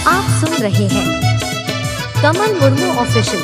आप सुन रहे हैं कमल मुर्मू ऑफिशियल।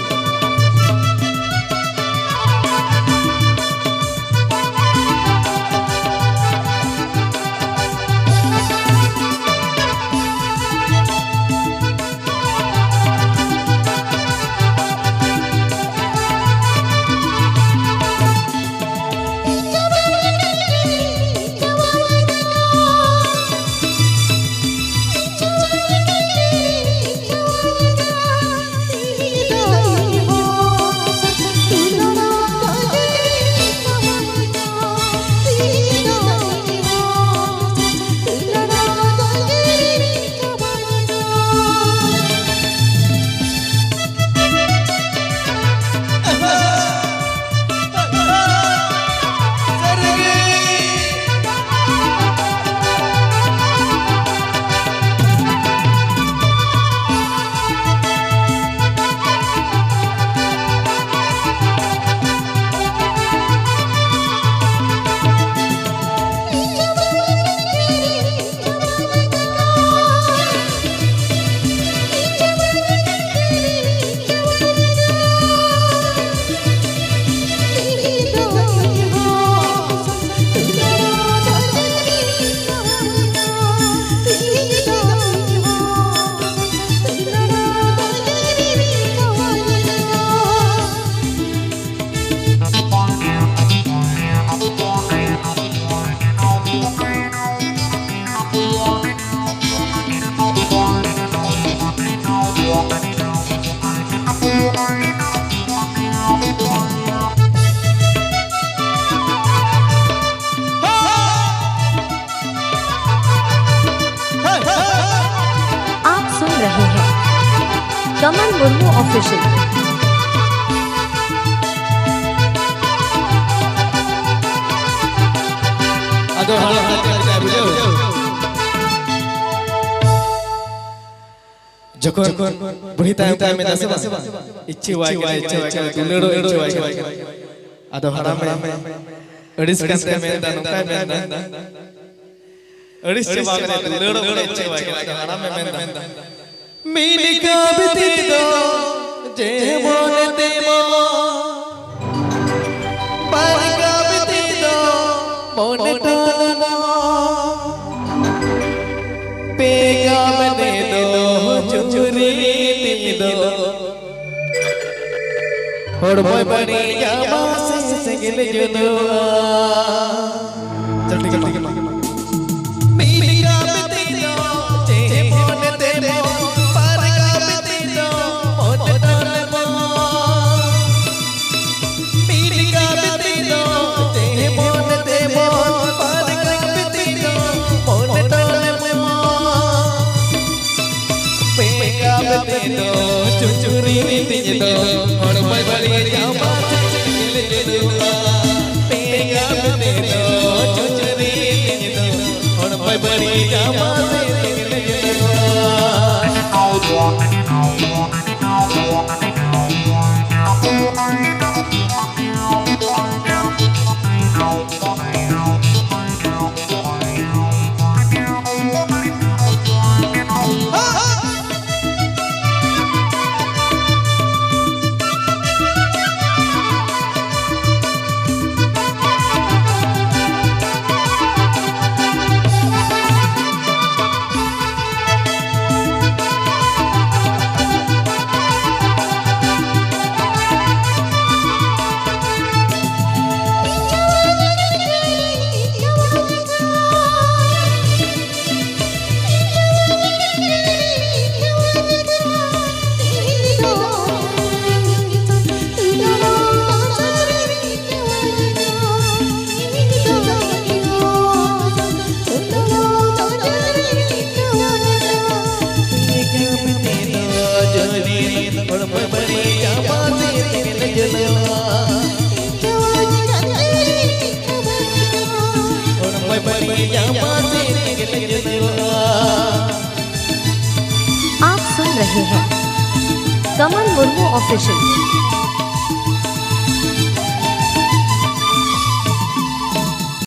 कमल मुर्मू ऑफिशियल। जखन बुढ़ी ताय में दस इच्छे वाय दुलेड़ो इच्छे वाय आदो हरा में अड़िस कंते में नंका में अड़िस चबा में दुलेड़ो इच्छे वाय हरा में मीनी का बिती दो जे मोने ते मो पर का बिती दो मोने टालना पेगा में दे दो चुरी ती दो और बोय बड़ी जामा से गिल जुनो चल ठीक है मीनी का बिती दो जे मोने ते मो चुचुरी नीति दो और मैं बड़ी जामा से गिल जुनो पेगा में दो चुचुरी नीति दो और मैं बड़ी जामा से गिल आप सुन रहे हैं कमल मुर्मू ऑफिशियल।